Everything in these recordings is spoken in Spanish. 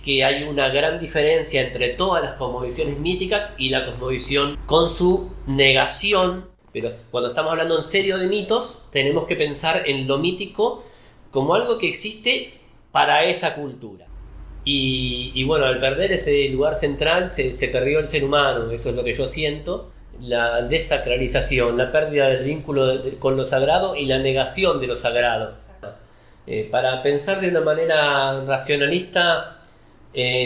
que hay una gran diferencia entre todas las cosmovisiones míticas y la cosmovisión con su negación. Pero cuando estamos hablando en serio de mitos, tenemos que pensar en lo mítico como algo que existe para esa cultura. Y bueno, al perder ese lugar central se perdió el ser humano, eso es lo que yo siento. La desacralización, la pérdida del vínculo con lo sagrado y la negación de lo sagrado. Para pensar de una manera racionalista,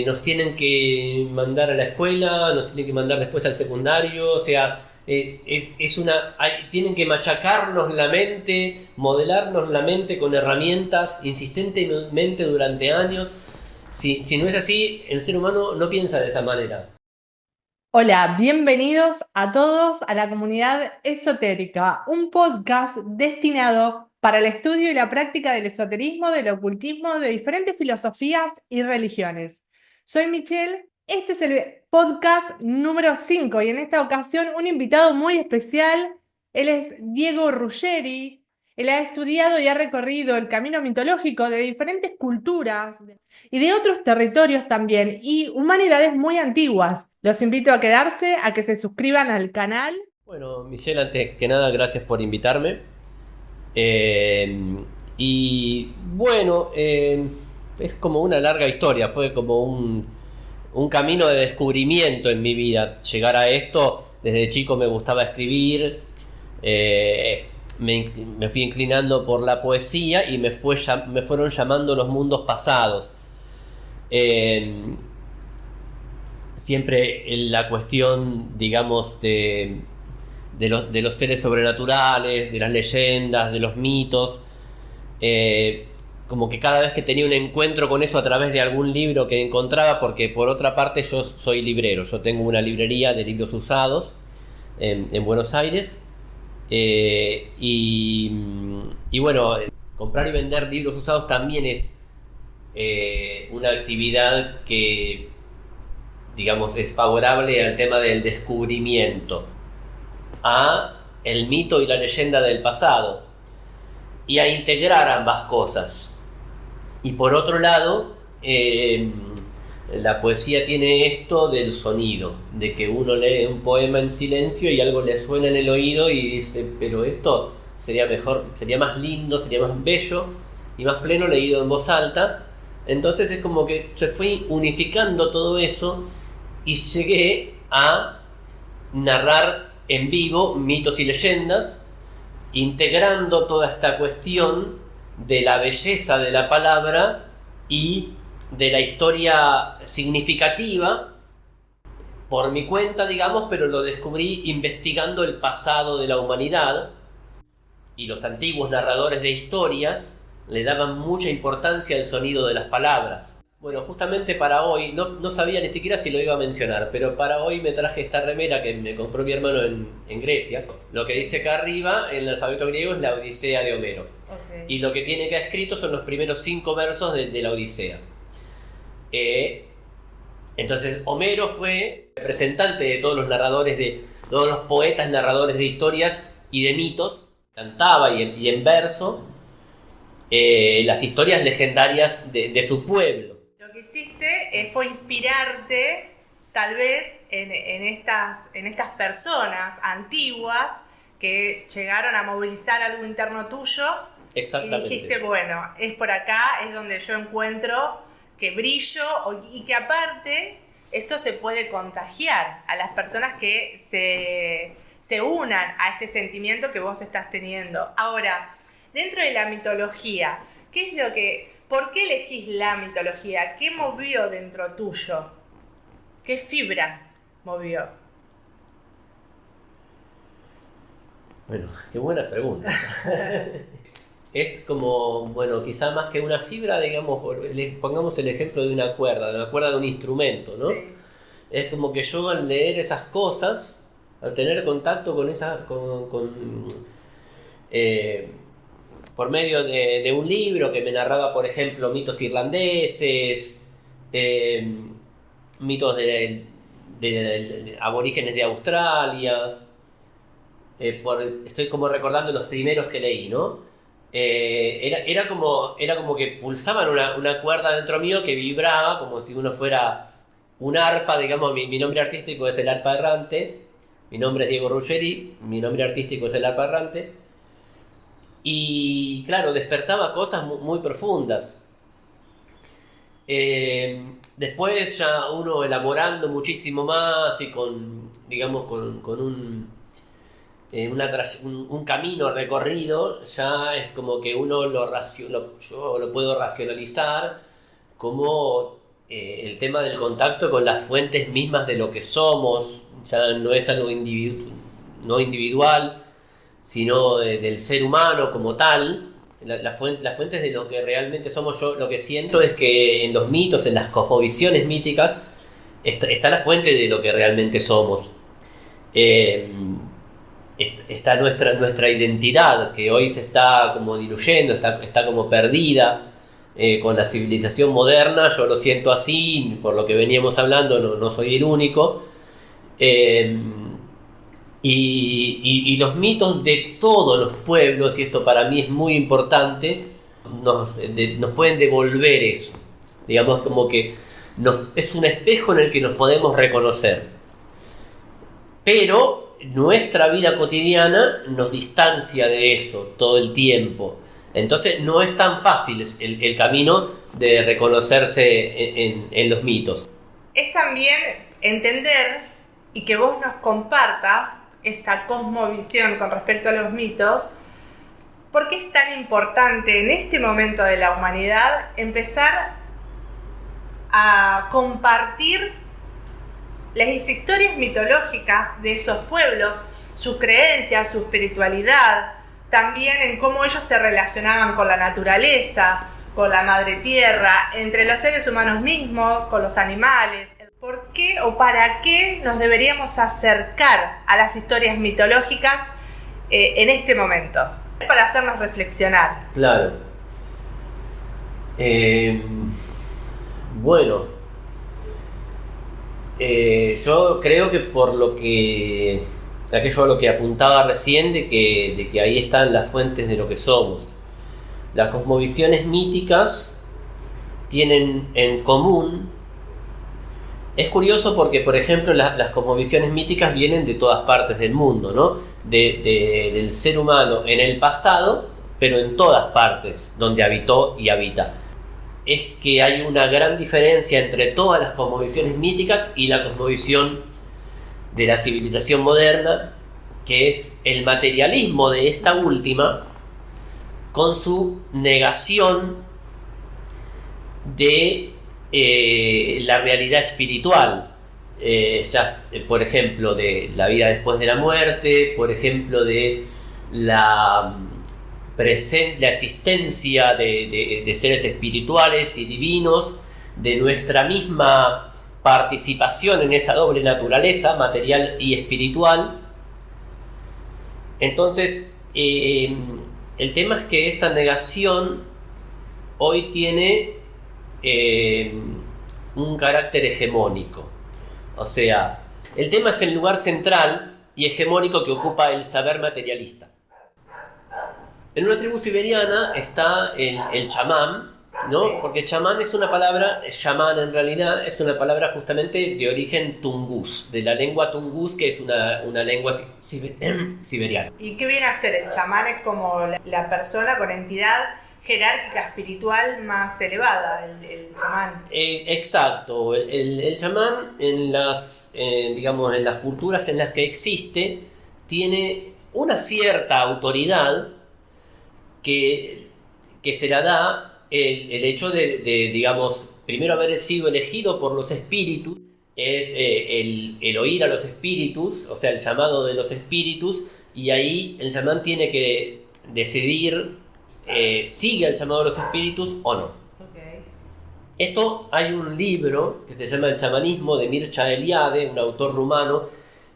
nos tienen que mandar a la escuela, nos tienen que mandar después al secundario, o sea, tienen que machacarnos la mente, modelarnos la mente con herramientas insistentemente durante años. Si no es así, el ser humano no piensa de esa manera. Hola, bienvenidos a todos a la comunidad esotérica, un podcast destinado para el estudio y la práctica del esoterismo, del ocultismo, de diferentes filosofías y religiones. Soy Michelle, este es el podcast número 5 y en esta ocasión un invitado muy especial, él es Diego Ruggeri. Él ha estudiado y ha recorrido el camino mitológico de diferentes culturas y de otros territorios también, y humanidades muy antiguas. Los invito a quedarse, a que se suscriban al canal. Bueno, Michelle, antes que nada, gracias por invitarme. Y bueno, es como una larga historia, fue como un camino de descubrimiento en mi vida. Llegar a esto, desde chico me gustaba escribir, me fui inclinando por la poesía y me fueron llamando los mundos pasados. Siempre en la cuestión, digamos, de los seres sobrenaturales, de las leyendas, de los mitos. Como que cada vez que tenía un encuentro con eso a través de algún libro que encontraba, porque por otra parte yo soy librero, yo tengo una librería de libros usados en Buenos Aires. Y bueno, comprar y vender libros usados también es una actividad que, digamos, es favorable al tema del descubrimiento, a el mito y la leyenda del pasado, y a integrar ambas cosas. Y por otro lado, la poesía tiene esto del sonido, de que uno lee un poema en silencio y algo le suena en el oído y dice, pero esto sería mejor, sería más lindo, sería más bello y más pleno leído en voz alta. Entonces es como que se fue unificando todo eso y llegué a narrar en vivo mitos y leyendas, integrando toda esta cuestión de la belleza de la palabra y de la historia significativa por mi cuenta, digamos, pero lo descubrí investigando el pasado de la humanidad, y los antiguos narradores de historias le daban mucha importancia al sonido de las palabras. Bueno, justamente para hoy, no sabía ni siquiera si lo iba a mencionar, pero para hoy me traje esta remera que me compró mi hermano en Grecia. Lo que dice acá arriba en el alfabeto griego es la Odisea de Homero. Okay. Y lo que tiene acá escrito son los primeros 5 versos de la Odisea. Entonces Homero fue representante de todos los narradores, de todos los poetas narradores de historias y de mitos. Cantaba y en verso las historias legendarias de su pueblo. Lo que hiciste fue inspirarte tal vez en estas personas antiguas que llegaron a movilizar algo interno tuyo. Exactamente. Y dijiste, bueno, es por acá, es donde yo encuentro que brillo, y que aparte esto se puede contagiar a las personas que se unan a este sentimiento que vos estás teniendo. Ahora, dentro de la mitología, ¿por qué elegís la mitología? ¿Qué movió dentro tuyo? ¿Qué fibras movió? Bueno, qué buena pregunta. Es como, bueno, quizá más que una fibra, digamos, pongamos el ejemplo de una cuerda de un instrumento, ¿no? Sí. Es como que yo al leer esas cosas, al tener contacto con esas, por medio de un libro que me narraba, por ejemplo, mitos irlandeses, mitos de aborígenes de Australia. Estoy como recordando los primeros que leí, ¿no? Era como que pulsaban una cuerda dentro mío que vibraba como si uno fuera un arpa, digamos. Mi nombre artístico es el arpa errante, mi nombre es Diego Ruggeri, mi nombre artístico es el arpa errante, y claro, despertaba cosas muy profundas. Después ya uno elaborando muchísimo más y digamos, con un camino recorrido, ya es como que uno yo lo puedo racionalizar como el tema del contacto con las fuentes mismas de lo que somos. Ya no es algo no individual, sino del ser humano como tal. Las fuentes de lo que realmente somos. Yo lo que siento es que en los mitos, en las cosmovisiones míticas, está la fuente de lo que realmente somos. Está nuestra identidad, que hoy se está como diluyendo, está como perdida con la civilización moderna. Yo lo siento así, por lo que veníamos hablando, no soy el único. Y los mitos de todos los pueblos, y esto para mí es muy importante, nos pueden devolver eso. Digamos, como que es un espejo en el que nos podemos reconocer. Pero nuestra vida cotidiana nos distancia de eso todo el tiempo. Entonces no es tan fácil el camino de reconocerse en los mitos. Es también entender y que vos nos compartas esta cosmovisión con respecto a los mitos. ¿Por qué es tan importante en este momento de la humanidad empezar a compartir las historias mitológicas de esos pueblos, sus creencias, su espiritualidad, también en cómo ellos se relacionaban con la naturaleza, con la madre tierra, entre los seres humanos mismos, con los animales? ¿Por qué o para qué nos deberíamos acercar a las historias mitológicas en este momento? Para hacernos reflexionar. Claro. Bueno, yo creo que por aquello a lo que apuntaba recién, de que ahí están las fuentes de lo que somos. Las cosmovisiones míticas tienen en común. Es curioso porque, por ejemplo, las cosmovisiones míticas vienen de todas partes del mundo, ¿no? Del ser humano en el pasado, pero en todas partes donde habitó y habita. Es que hay una gran diferencia entre todas las cosmovisiones míticas y la cosmovisión de la civilización moderna, que es el materialismo de esta última, con su negación de la realidad espiritual, por ejemplo, de la vida después de la muerte, por ejemplo, de la existencia de seres espirituales y divinos, de nuestra misma participación en esa doble naturaleza, material y espiritual. Entonces, el tema es que esa negación hoy tiene un carácter hegemónico. O sea, el tema es el lugar central y hegemónico que ocupa el saber materialista. En una tribu siberiana está el chamán, ¿no? Porque chamán es una palabra, chamán en realidad es una palabra justamente de origen tungús, de la lengua tungús, que es una lengua siberiana. ¿Y qué viene a ser? El chamán es como la persona con entidad jerárquica espiritual más elevada, el chamán. Exacto, el chamán digamos, en las culturas en las que existe tiene una cierta autoridad que se la da el hecho de, digamos, primero haber sido elegido por los espíritus, es el oír a los espíritus, o sea, el llamado de los espíritus, y ahí el chamán tiene que decidir sigue el llamado de los espíritus o no. Okay. Esto, hay un libro que se llama El chamanismo, de Mircea Eliade, un autor rumano.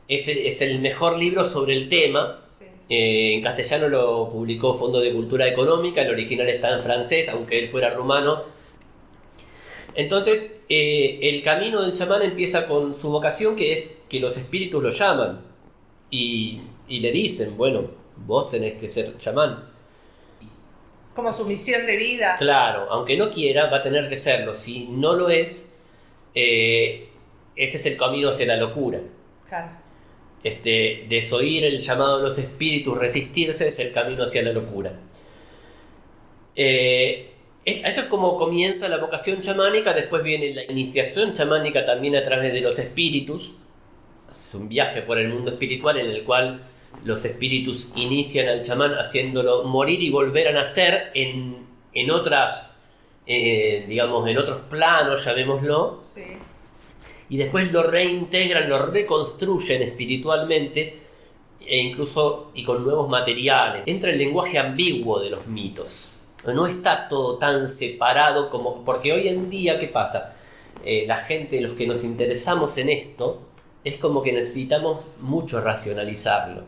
Es el mejor libro sobre el tema. Sí. En castellano lo publicó Fondo de Cultura Económica, el original está en francés, aunque él fuera rumano. Entonces, el camino del chamán empieza con su vocación, que es que los espíritus lo llaman y le dicen, bueno, vos tenés que ser chamán. Como su misión de vida. Claro, aunque no quiera, va a tener que serlo. Si no lo es, ese es el camino hacia la locura. Claro. Desoír el llamado de los espíritus, resistirse, es el camino hacia la locura. Eso es como comienza la vocación chamánica. Después viene la iniciación chamánica también a través de los espíritus. Es un viaje por el mundo espiritual en el cual los espíritus inician al chamán haciéndolo morir y volver a nacer en otras, digamos, en otros planos, llamémoslo. Sí. Y después lo reintegran, lo reconstruyen espiritualmente e incluso y con nuevos materiales. Entra el lenguaje ambiguo de los mitos. No está todo tan separado como... Porque hoy en día, ¿qué pasa? La gente, los que nos interesamos en esto, es como que necesitamos mucho racionalizarlo.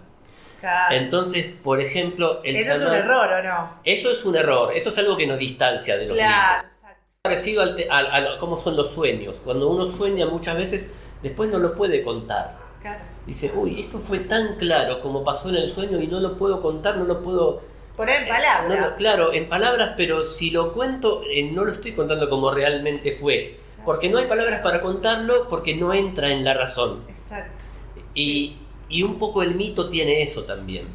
Claro. Entonces, por ejemplo... ¿Eso es un error o no? Eso es un error, eso es algo que nos distancia de los mitos. Exacto. Parecido a cómo son los sueños. Cuando uno sueña muchas veces, después no lo puede contar. Claro. Dice, uy, esto fue tan claro como pasó en el sueño y no lo puedo contar, no lo puedo... Poner en palabras. Claro, en palabras, pero si lo cuento, no lo estoy contando como realmente fue. Porque no hay palabras para contarlo, porque no entra en la razón. Exacto. Y un poco el mito tiene eso también.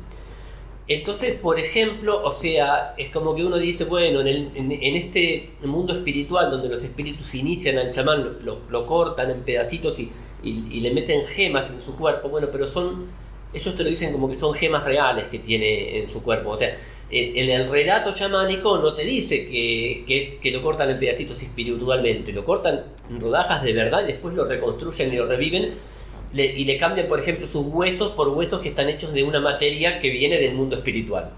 Entonces, por ejemplo, o sea, es como que uno dice, bueno, en este mundo espiritual donde los espíritus inician al chamán, lo cortan en pedacitos y le meten gemas en su cuerpo, bueno, pero ellos te lo dicen como que son gemas reales que tiene en su cuerpo. O sea, en el relato chamánico no te dice que lo cortan en pedacitos espiritualmente, lo cortan en rodajas de verdad y después lo reconstruyen y lo reviven y le cambian, por ejemplo, sus huesos por huesos que están hechos de una materia que viene del mundo espiritual.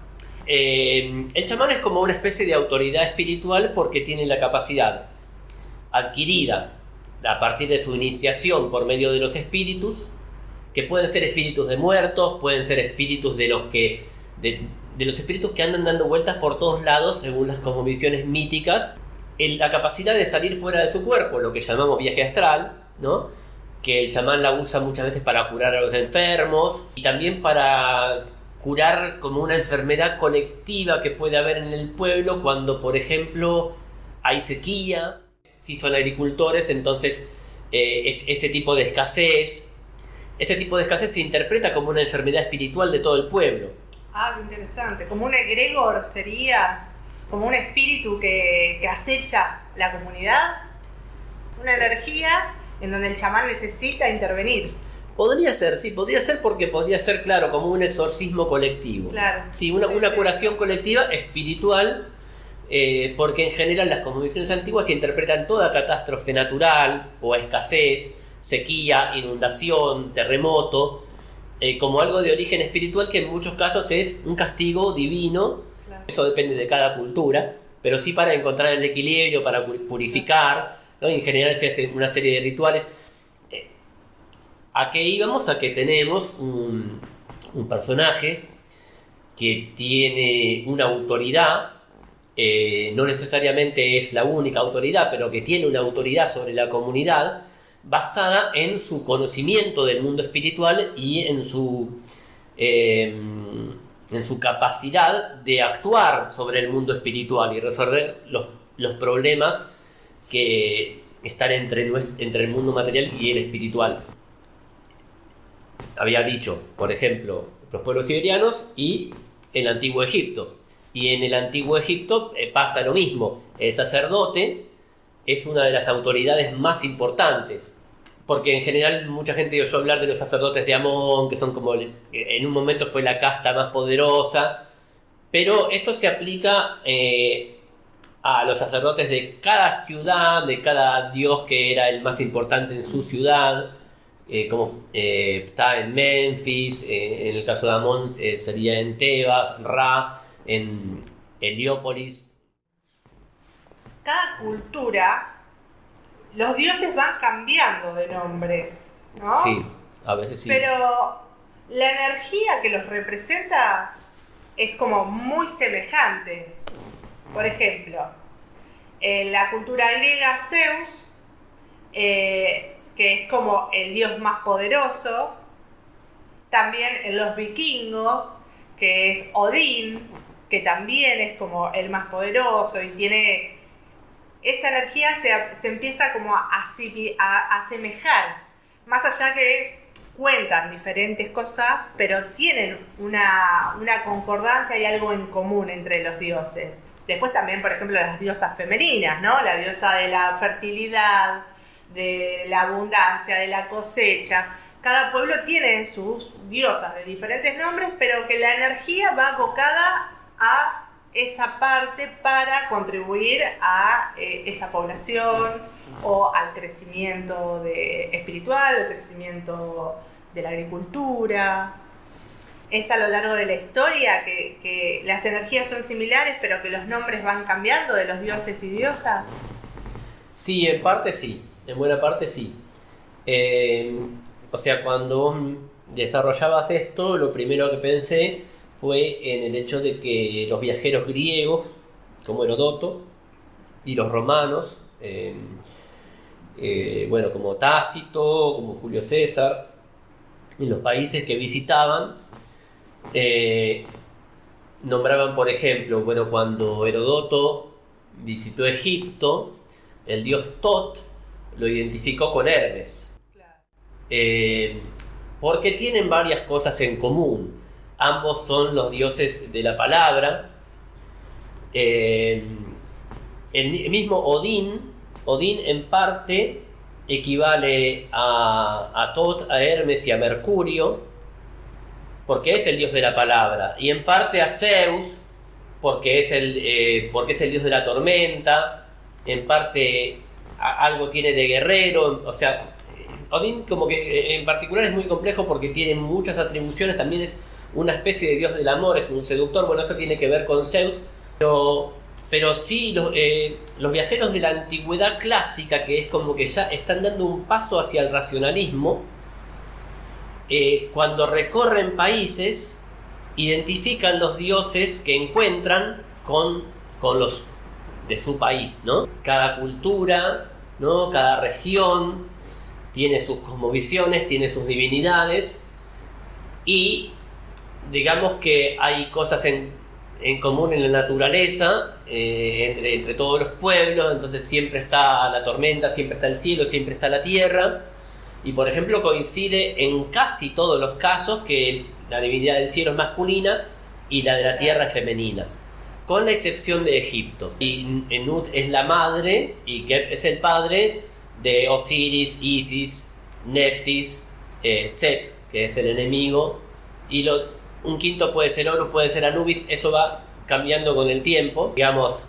El chamán es como una especie de autoridad espiritual porque tiene la capacidad adquirida a partir de su iniciación por medio de los espíritus, que pueden ser espíritus de muertos, pueden ser espíritus de los espíritus que andan dando vueltas por todos lados según las cosmovisiones míticas, la capacidad de salir fuera de su cuerpo, lo que llamamos viaje astral, ¿no? Que el chamán la usa muchas veces para curar a los enfermos y también para curar como una enfermedad colectiva que puede haber en el pueblo cuando, por ejemplo, hay sequía, si son agricultores, entonces ese tipo de escasez se interpreta como una enfermedad espiritual de todo el pueblo. Ah, qué interesante. Como un egregor sería, como un espíritu que acecha la comunidad, una energía en donde el chamán necesita intervenir. Podría ser, sí, podría ser porque podría ser, claro, como un exorcismo colectivo. Claro. Sí, una curación colectiva espiritual, porque en general las cosmovisiones antiguas interpretan toda catástrofe natural o escasez, sequía, inundación, terremoto, como algo de origen espiritual que en muchos casos es un castigo divino. Claro. Eso depende de cada cultura, pero sí para encontrar el equilibrio, para purificar, ¿no? En general se hace una serie de rituales. ¿A qué íbamos? A que tenemos un personaje que tiene una autoridad, no necesariamente es la única autoridad, pero que tiene una autoridad sobre la comunidad basada en su conocimiento del mundo espiritual y en su capacidad de actuar sobre el mundo espiritual y resolver los problemas que están entre el mundo material y el espiritual. Había dicho, por ejemplo, los pueblos siberianos y el antiguo Egipto. Y en el antiguo Egipto pasa lo mismo. El sacerdote es una de las autoridades más importantes. Porque en general mucha gente oyó hablar de los sacerdotes de Amón, que son como, en un momento fue la casta más poderosa. Pero esto se aplica a los sacerdotes de cada ciudad, de cada dios que era el más importante en su ciudad. Como está en Memphis, en el caso de Amón sería en Tebas, Ra, en Heliópolis. Cada cultura, los dioses van cambiando de nombres, ¿no? Sí, a veces sí. Pero la energía que los representa es como muy semejante. Por ejemplo, en la cultura griega, Zeus, que es como el dios más poderoso. También en los vikingos, que es Odín, que también es como el más poderoso y tiene esa energía, se empieza como a asemejar, más allá que cuentan diferentes cosas, pero tienen una concordancia y algo en común entre los dioses. Después también, por ejemplo, las diosas femeninas, ¿no? La diosa de la fertilidad, de la abundancia, de la cosecha. Cada pueblo tiene sus diosas de diferentes nombres, pero que la energía va abocada a esa parte para contribuir a esa población o al crecimiento espiritual, al crecimiento de la agricultura. Es a lo largo de la historia que las energías son similares, pero que los nombres van cambiando de los dioses y diosas. Sí, en parte sí, en buena parte sí. O sea, cuando vos desarrollabas esto, lo primero que pensé fue en el hecho de que los viajeros griegos, como Herodoto, y los romanos, bueno, como Tácito, como Julio César, en los países que visitaban, nombraban, por ejemplo, bueno, cuando Herodoto visitó Egipto, el dios Tot lo identificó con Hermes. Porque tienen varias cosas en común. Ambos son los dioses de la palabra. El mismo Odín en parte equivale a Tot, a Hermes y a Mercurio, porque es el dios de la palabra, y en parte a Zeus, porque es el dios de la tormenta, en parte algo tiene de guerrero, o sea, Odín como que en particular es muy complejo porque tiene muchas atribuciones, también es una especie de dios del amor, es un seductor, bueno, eso tiene que ver con Zeus, pero sí, los viajeros de la antigüedad clásica, que es como que ya están dando un paso hacia el racionalismo, cuando recorren países, identifican los dioses que encuentran con los de su país, ¿no? Cada cultura, ¿no? Cada región tiene sus cosmovisiones, tiene sus divinidades, y digamos que hay cosas en común en la naturaleza, entre todos los pueblos, entonces siempre está la tormenta, siempre está el cielo, siempre está la tierra, y por ejemplo coincide en casi todos los casos que la divinidad del cielo es masculina y la de la tierra es femenina, con la excepción de Egipto. Y Nut es la madre y Geb es el padre de Osiris, Isis, Neftis, Set, que es el enemigo, y un quinto puede ser Horus, puede ser Anubis, eso va cambiando con el tiempo. Digamos,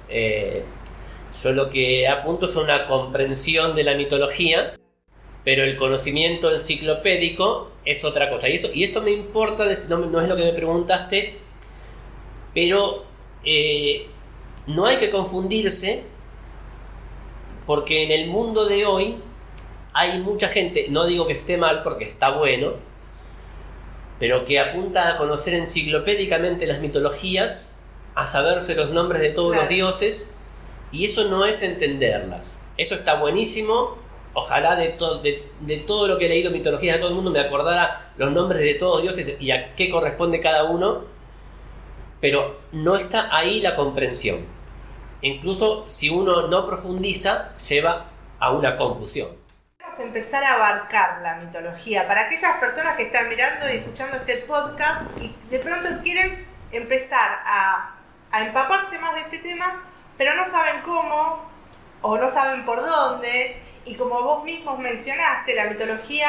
yo lo que apunto es una comprensión de la mitología, pero el conocimiento enciclopédico es otra cosa. Y esto me importa, no es lo que me preguntaste, pero no hay que confundirse, porque en el mundo de hoy hay mucha gente, no digo que esté mal porque está bueno, pero que apunta a conocer enciclopédicamente las mitologías, a saberse los nombres de todos los dioses, y eso no es entenderlas. Eso está buenísimo. Ojalá de todo lo que he leído mitologías de todo el mundo me acordara los nombres de todos los dioses y a qué corresponde cada uno, pero no está ahí la comprensión. Incluso si uno no profundiza, lleva a una confusión. Vamos a empezar a abarcar la mitología para aquellas personas que están mirando y escuchando este podcast y de pronto quieren empezar a empaparse más de este tema, pero no saben cómo o no saben por dónde. Y como vos mismos mencionaste, la mitología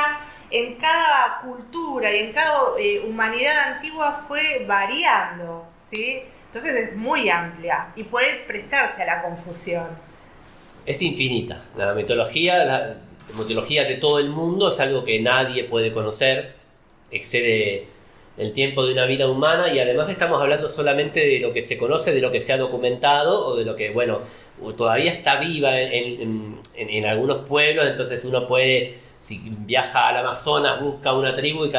en cada cultura y en cada humanidad antigua fue variando, ¿sí? Entonces es muy amplia y puede prestarse a la confusión. Es infinita. La mitología de todo el mundo es algo que nadie puede conocer, excede el tiempo de una vida humana, y además estamos hablando solamente de lo que se conoce, de lo que se ha documentado o de lo que, bueno, todavía está viva en algunos pueblos. Entonces uno puede, si viaja al Amazonas, busca una tribu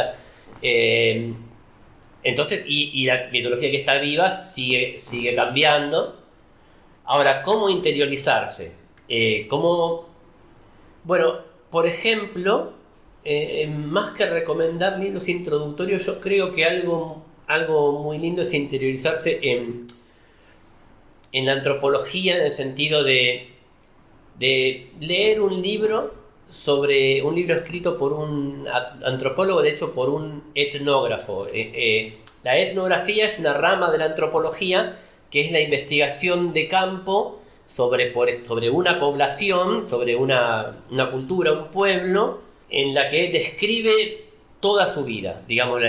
entonces la mitología que está viva sigue cambiando. Ahora, ¿cómo interiorizarse? Bueno, por ejemplo, más que recomendar libros introductorios, yo creo que algo muy lindo es interiorizarse en la antropología en el sentido de leer un libro escrito por un antropólogo, de hecho por un etnógrafo. La etnografía es una rama de la antropología que es la investigación de campo sobre una población, sobre una cultura, un pueblo, en la que describe toda su vida, digamos,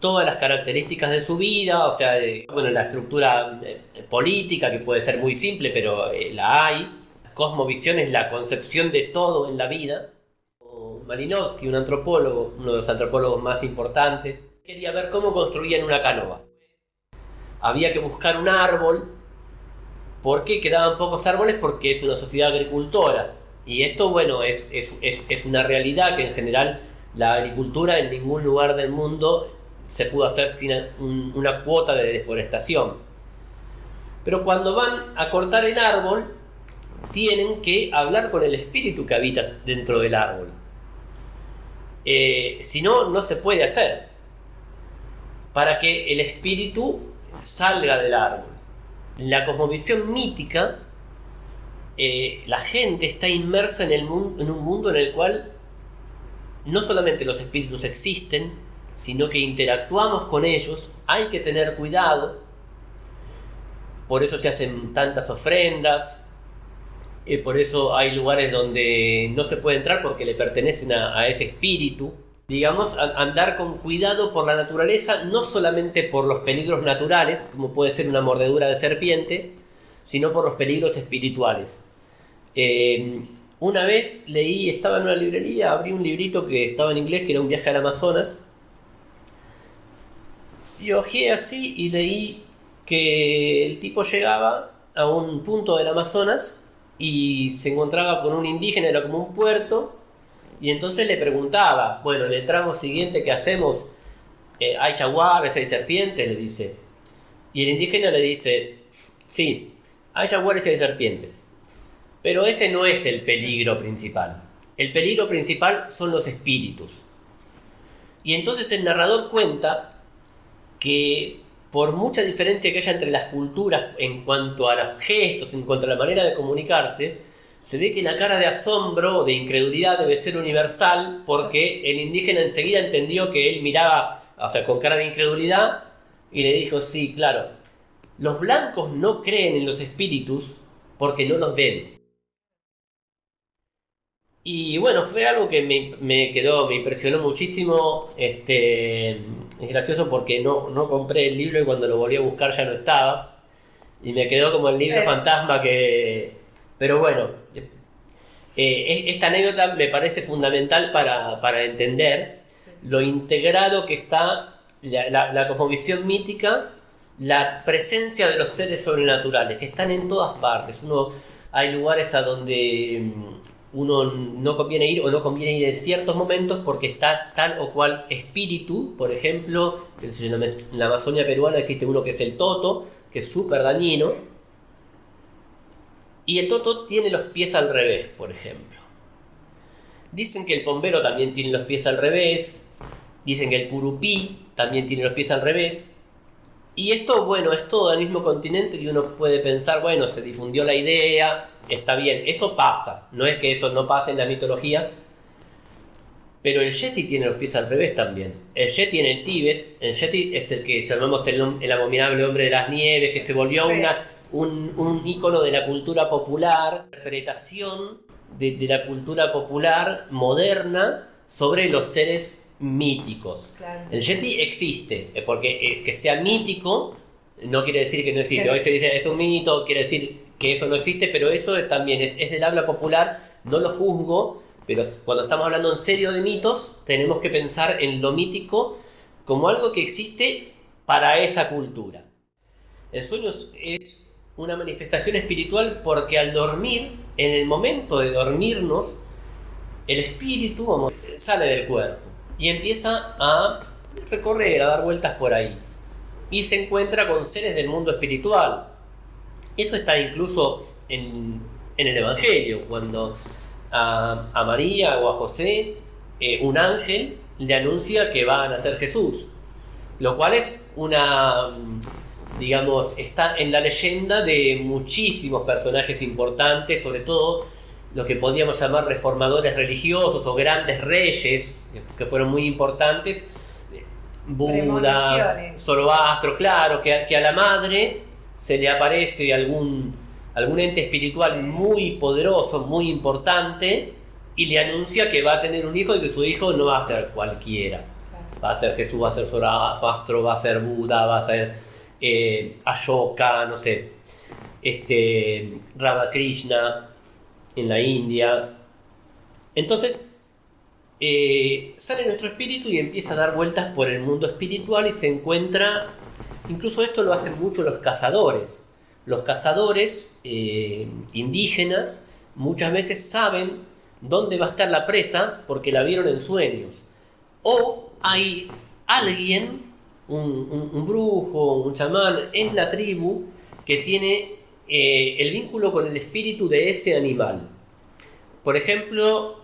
todas las características de su vida, o sea, la estructura política, que puede ser muy simple, pero la hay. Cosmovisión es la concepción de todo en la vida. Malinowski, un antropólogo, uno de los antropólogos más importantes, quería ver cómo construían una canoa. Había que buscar un árbol. ¿Por qué quedaban pocos árboles? Porque es una sociedad agricultora. Y esto, bueno, es una realidad que en general la agricultura en ningún lugar del mundo se pudo hacer sin una cuota de deforestación. Pero cuando van a cortar el árbol, tienen que hablar con el espíritu que habita dentro del árbol. Si no, no se puede hacer. Para que el espíritu salga del árbol. En la cosmovisión mítica, la gente está inmersa en un mundo en el cual no solamente los espíritus existen, sino que interactuamos con ellos. Hay que tener cuidado. Por eso se hacen tantas ofrendas. Por eso hay lugares donde no se puede entrar porque le pertenecen a ese espíritu. Digamos, andar con cuidado por la naturaleza, no solamente por los peligros naturales, como puede ser una mordedura de serpiente, sino por los peligros espirituales. Una vez estaba en una librería, abrí un librito que estaba en inglés, que era un viaje al Amazonas, y hojeé así y leí que el tipo llegaba a un punto del Amazonas y se encontraba con un indígena, era como un puerto, y entonces le preguntaba, bueno, en el tramo siguiente que hacemos, ¿hay jaguares, hay serpientes? Le dice. Y el indígena le dice, sí, hay jaguares y hay serpientes, pero ese no es el peligro principal. El peligro principal son los espíritus. Y entonces el narrador cuenta que por mucha diferencia que haya entre las culturas en cuanto a los gestos, en cuanto a la manera de comunicarse, se ve que la cara de asombro o de incredulidad debe ser universal, porque el indígena enseguida entendió que él miraba, o sea, con cara de incredulidad, y le dijo, sí, claro, los blancos no creen en los espíritus porque no los ven. Y bueno, fue algo que me impresionó muchísimo. Es gracioso porque no compré el libro y cuando lo volví a buscar ya no estaba. Y me quedó como el libro fantasma que... Pero bueno, esta anécdota me parece fundamental para entender lo integrado que está la cosmovisión mítica, la presencia de los seres sobrenaturales, que están en todas partes. Hay lugares a donde uno no conviene ir o no conviene ir en ciertos momentos porque está tal o cual espíritu. Por ejemplo, en la Amazonia peruana existe uno que es el toto, que es súper dañino. Y el toto tiene los pies al revés, por ejemplo. Dicen que el pombero también tiene los pies al revés. Dicen que el curupí también tiene los pies al revés. Y esto, bueno, es todo el mismo continente y uno puede pensar, bueno, se difundió la idea, está bien, eso pasa. No es que eso no pase en las mitologías. Pero el yeti tiene los pies al revés también. El yeti en el Tíbet, el yeti es el que llamamos el abominable hombre de las nieves, que se volvió un ícono de la cultura popular, interpretación de la cultura popular moderna sobre los seres míticos. Claro. El yeti existe, porque que sea mítico no quiere decir que no existe. Claro. Hoy se dice es un mito, quiere decir que eso no existe, pero eso también es del habla popular, no lo juzgo, pero cuando estamos hablando en serio de mitos, tenemos que pensar en lo mítico como algo que existe para esa cultura. El sueño es una manifestación espiritual porque al dormir, en el momento de dormirnos, el espíritu sale del cuerpo y empieza a recorrer, a dar vueltas por ahí. Y se encuentra con seres del mundo espiritual. Eso está incluso en el Evangelio, cuando a María o a José un ángel le anuncia que va a nacer Jesús. Lo cual es digamos, está en la leyenda de muchísimos personajes importantes, sobre todo lo que podríamos llamar reformadores religiosos o grandes reyes, que fueron muy importantes. Buda, Zoroastro, claro, que a la madre se le aparece algún ente espiritual muy poderoso, muy importante, y le anuncia que va a tener un hijo y que su hijo no va a ser cualquiera. Va a ser Jesús, va a ser Zoroastro, va a ser Buda, va a ser Ashoka, no sé, Ramakrishna en la India. Entonces sale nuestro espíritu y empieza a dar vueltas por el mundo espiritual y se encuentra, incluso esto lo hacen mucho los cazadores. Los cazadores indígenas muchas veces saben dónde va a estar la presa porque la vieron en sueños. O hay alguien, un brujo, un chamán en la tribu que tiene el vínculo con el espíritu de ese animal. Por ejemplo,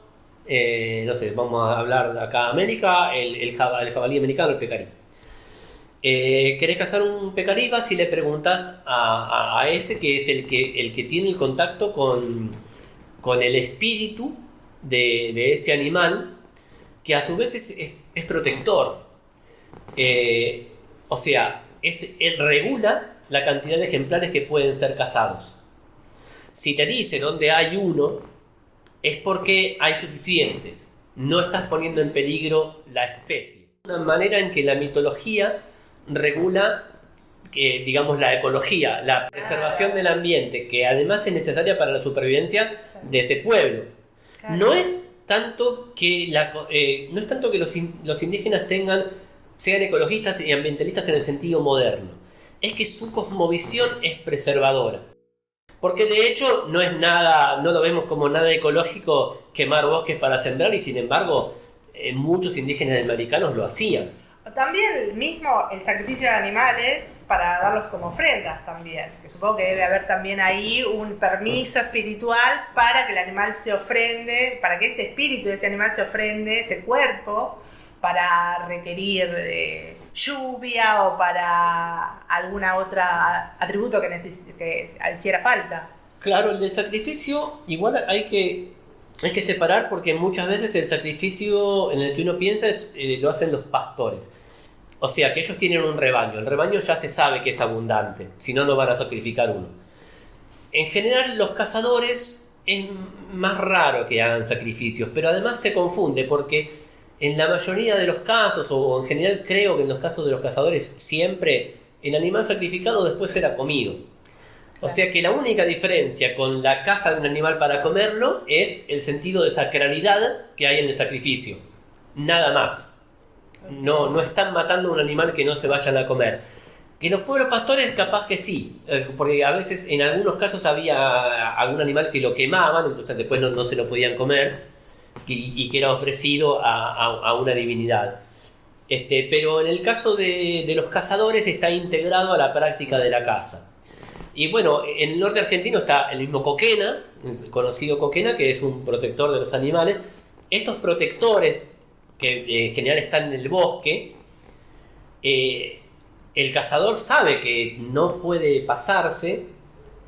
no sé, vamos a hablar de acá América, el jabalí americano, el pecarí. ¿Querés cazar un pecarí? Vas y le preguntas a ese que es el que tiene el contacto con el espíritu de ese animal, que a su vez es protector. O sea, él regula la cantidad de ejemplares que pueden ser cazados. Si te dice dónde hay uno, es porque hay suficientes. No estás poniendo en peligro la especie. Una manera en que la mitología regula, digamos, la ecología, la preservación del ambiente, que además es necesaria para la supervivencia de ese pueblo. No es tanto que los indígenas sean ecologistas y ambientalistas en el sentido moderno. Es que su cosmovisión es preservadora. Porque de hecho no lo vemos como nada ecológico quemar bosques para sembrar, y sin embargo muchos indígenas americanos lo hacían. También mismo el sacrificio de animales para darlos como ofrendas también, que supongo que debe haber también ahí un permiso espiritual para que el animal se ofrende, para que ese espíritu de ese animal se ofrende, ese cuerpo, para requerir lluvia o para alguna otra atributo que hiciera falta. Claro, el del sacrificio igual hay que separar, porque muchas veces el sacrificio en el que uno piensa lo hacen los pastores. O sea, que ellos tienen un rebaño. El rebaño ya se sabe que es abundante, si no, no van a sacrificar uno. En general, los cazadores es más raro que hagan sacrificios, pero además se confunde porque en la mayoría de los casos, o en general creo que en los casos de los cazadores, siempre el animal sacrificado después era comido. O sea que la única diferencia con la caza de un animal para comerlo es el sentido de sacralidad que hay en el sacrificio. Nada más. No están matando a un animal que no se vayan a comer. Que los pueblos pastores capaz que sí, porque a veces en algunos casos había algún animal que lo quemaban, entonces después no se lo podían comer, y que era ofrecido a una divinidad. Pero en el caso de los cazadores está integrado a la práctica de la caza. Y bueno, en el norte argentino está el mismo coquena, el conocido coquena, que es un protector de los animales. Estos protectores, que en general están en el bosque, el cazador sabe que no puede pasarse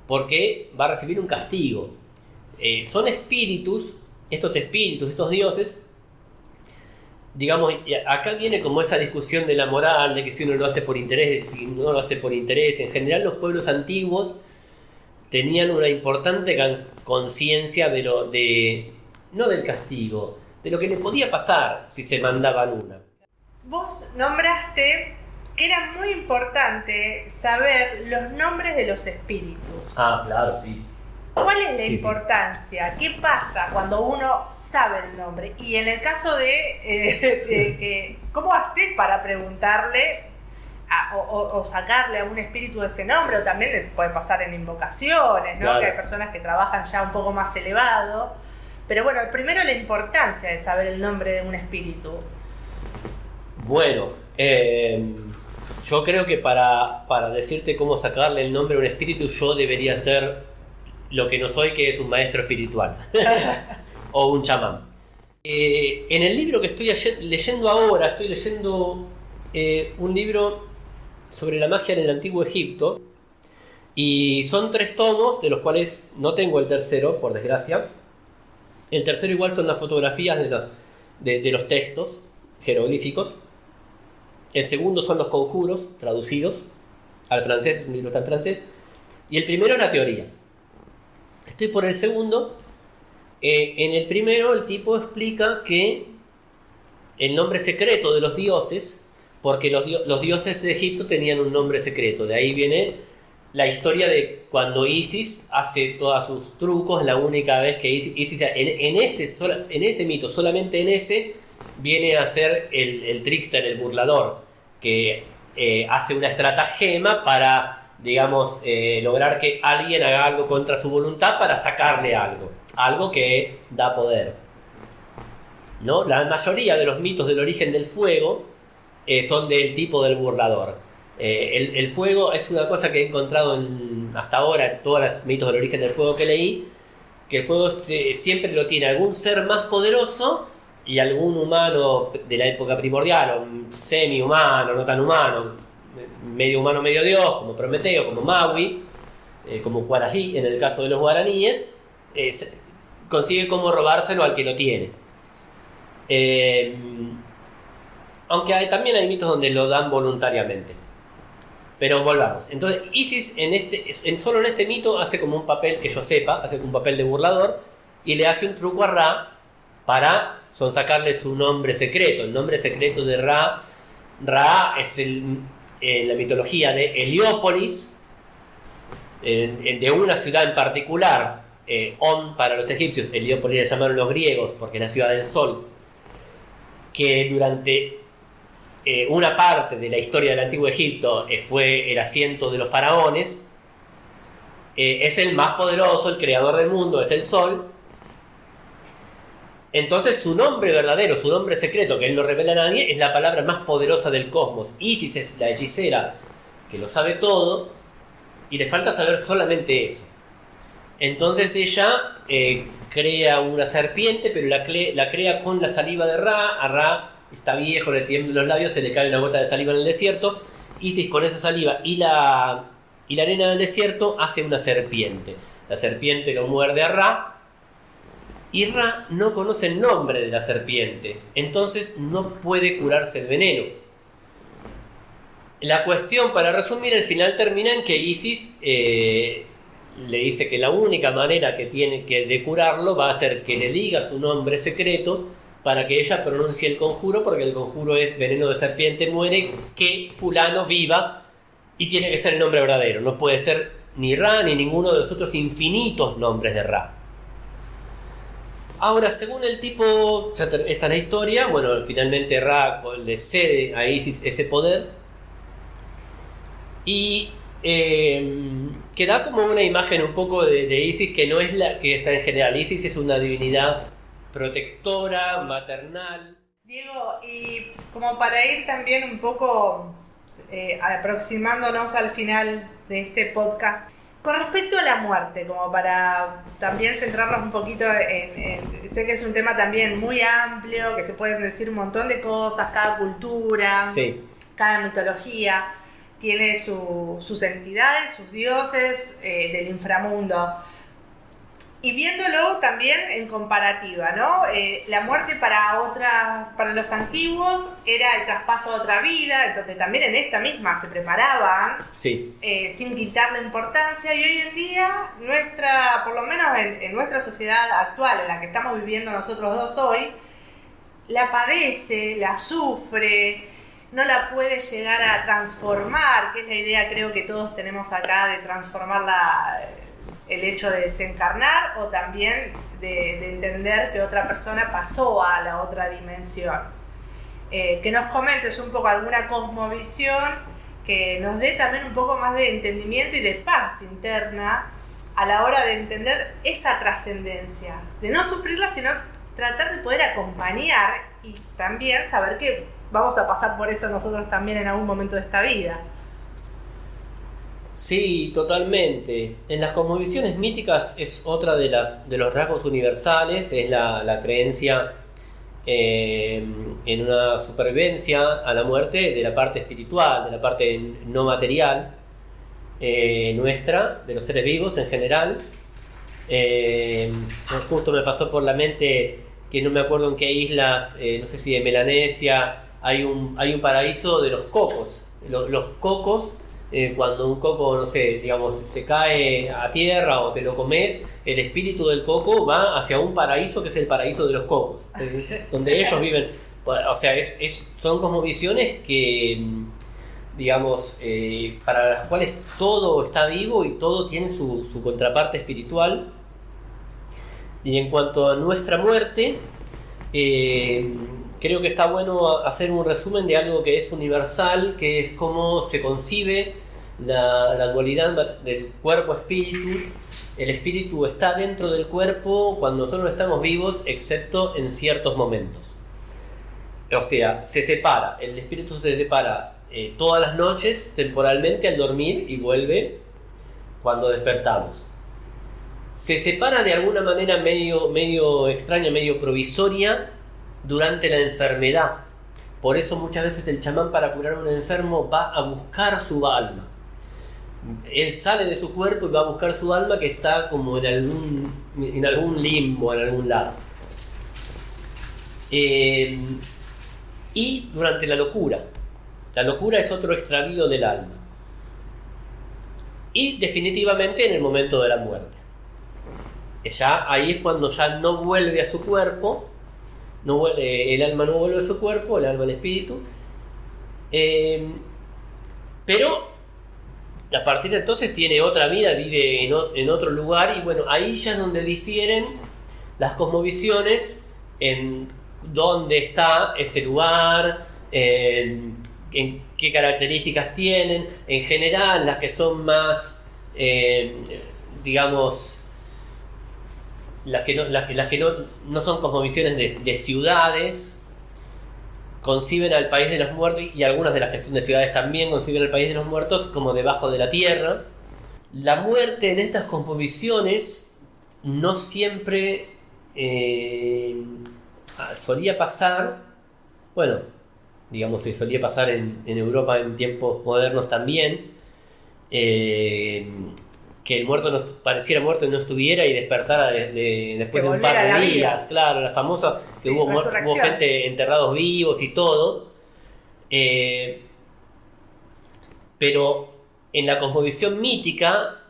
porque va a recibir un castigo. Son espíritus, estos dioses, digamos, acá viene como esa discusión de la moral, de que si uno lo hace por interés y no lo hace por interés. En general los pueblos antiguos tenían una importante conciencia no del castigo, de lo que les podía pasar si se mandaban una. Vos nombraste que era muy importante saber los nombres de los espíritus. Ah, claro, sí. ¿Cuál es la importancia? ¿Qué pasa cuando uno sabe el nombre? Y en el caso de ¿cómo haces para preguntarle o sacarle a un espíritu ese nombre? O también puede pasar en invocaciones, ¿no? Claro. Que hay personas que trabajan ya un poco más elevado. Pero bueno, primero la importancia de saber el nombre de un espíritu. Bueno, yo creo que para decirte cómo sacarle el nombre a un espíritu, yo debería ser lo que no soy, que es un maestro espiritual o un chamán. En el libro que estoy leyendo ahora, estoy leyendo un libro sobre la magia en el Antiguo Egipto. Y son 3 tomos, de los cuales no tengo el tercero, por desgracia. El tercero igual son las fotografías de los textos jeroglíficos. El segundo son los conjuros traducidos al francés, es un libro está en francés. Y el primero es la teoría. Estoy por el segundo. En el primero el tipo explica que el nombre secreto de los dioses, porque los dioses de Egipto tenían un nombre secreto, de ahí viene la historia de cuando Isis hace todos sus trucos, la única vez que Isis en ese mito, solamente en ese, viene a ser el trickster, el burlador, que hace una estratagema para, digamos, lograr que alguien haga algo contra su voluntad para sacarle algo que da poder, ¿no? La mayoría de los mitos del origen del fuego son del tipo del burlador. El fuego es una cosa que he encontrado hasta ahora en todos los mitos del origen del fuego que leí, que el fuego siempre lo tiene algún ser más poderoso y algún humano de la época primordial, o semi-humano, no tan humano, medio dios, como Prometeo, como Maui, como Quarají en el caso de los guaraníes, consigue cómo robárselo al que lo tiene. Aunque también hay mitos donde lo dan voluntariamente. Pero volvamos. Entonces Isis solo en este mito hace como un papel, que yo sepa, hace como un papel de burlador y le hace un truco a Ra para sacarle su nombre secreto. El nombre secreto de Ra es en la mitología de Heliópolis, de una ciudad en particular, On para los egipcios, Heliópolis le llamaron los griegos porque es la ciudad del sol, que durante una parte de la historia del Antiguo Egipto fue el asiento de los faraones. Es el más poderoso, el creador del mundo, es el sol. Entonces su nombre verdadero, su nombre secreto, que él no revela a nadie, es la palabra más poderosa del cosmos. Isis es la hechicera que lo sabe todo y le falta saber solamente eso. Entonces ella crea una serpiente, pero la crea con la saliva de Ra. A Ra está viejo, le tiemblan los labios, se le cae una gota de saliva en el desierto. Isis con esa saliva y la arena del desierto hace una serpiente. La serpiente lo muerde a Ra y Ra no conoce el nombre de la serpiente, entonces no puede curarse el veneno. La cuestión, para resumir, al final termina en que Isis le dice que la única manera que tiene de curarlo va a ser que le diga su nombre secreto para que ella pronuncie el conjuro, porque el conjuro es veneno de serpiente muere, que fulano viva, y tiene que ser el nombre verdadero. No puede ser ni Ra ni ninguno de los otros infinitos nombres de Ra. Ahora, según el tipo, esa es la historia. Bueno, finalmente Ra le cede a Isis ese poder y que da como una imagen un poco de Isis que no es la que está en general. Isis es una divinidad protectora, maternal. Diego, y como para ir también un poco aproximándonos al final de este podcast, con respecto a la muerte, como para también centrarnos un poquito sé que es un tema también muy amplio, que se pueden decir un montón de cosas, cada cultura, sí, cada mitología tiene sus entidades, sus dioses del inframundo. Y viéndolo también en comparativa, ¿no? La muerte para los antiguos era el traspaso a otra vida, entonces también en esta misma se preparaban, sí, sin quitarle importancia, y hoy en día, por lo menos en nuestra sociedad actual, en la que estamos viviendo nosotros dos hoy, la padece, la sufre, no la puede llegar a transformar, que es la idea creo que todos tenemos acá de transformarla, el hecho de desencarnar o también de entender que otra persona pasó a la otra dimensión. Que nos comentes un poco alguna cosmovisión que nos dé también un poco más de entendimiento y de paz interna a la hora de entender esa trascendencia, de no sufrirla, sino tratar de poder acompañar y también saber que vamos a pasar por eso nosotros también en algún momento de esta vida. Sí, totalmente. En las cosmovisiones míticas es otra de los rasgos universales, es la creencia en una supervivencia a la muerte de la parte espiritual, de la parte no material nuestra, de los seres vivos en general. Justo me pasó por la mente que no me acuerdo en qué islas, no sé si de Melanesia, hay un paraíso de los cocos. Los cocos, cuando un coco, no sé, digamos, se cae a tierra o te lo comes, el espíritu del coco va hacia un paraíso que es el paraíso de los cocos, donde ellos viven. O sea, son cosmovisiones que, digamos, para las cuales todo está vivo y todo tiene su contraparte espiritual. Y en cuanto a nuestra muerte, creo que está bueno hacer un resumen de algo que es universal, que es cómo se concibe la dualidad del cuerpo-espíritu. El espíritu está dentro del cuerpo cuando nosotros estamos vivos, excepto en ciertos momentos. O sea, se separa, el espíritu se separa todas las noches temporalmente al dormir y vuelve cuando despertamos. Se separa de alguna manera medio extraña, medio provisoria durante la enfermedad. Por eso muchas veces el chamán, para curar a un enfermo, va a buscar su alma. Él sale de su cuerpo y va a buscar su alma, que está como en algún limbo, en algún lado. Y durante la locura es otro extravío del alma. Y definitivamente en el momento de la muerte. Ahí es cuando ya no vuelve a su cuerpo, el alma no vuelve a su cuerpo, el alma al espíritu, pero a partir de entonces tiene otra vida, vive en otro lugar, y bueno, ahí ya es donde difieren las cosmovisiones en dónde está ese lugar, en qué características tienen. En general, las que son más, digamos, las que no son cosmovisiones de ciudades, conciben al país de los muertos, y algunas de las que son de ciudades también conciben al país de los muertos como debajo de la tierra. La muerte en estas cosmovisiones no siempre solía pasar, bueno, digamos que solía pasar en Europa en tiempos modernos también, que el muerto pareciera muerto y no estuviera y despertara después de un par de días. Claro, la famosa, que hubo gente enterrados vivos y todo. Pero en la cosmovisión mítica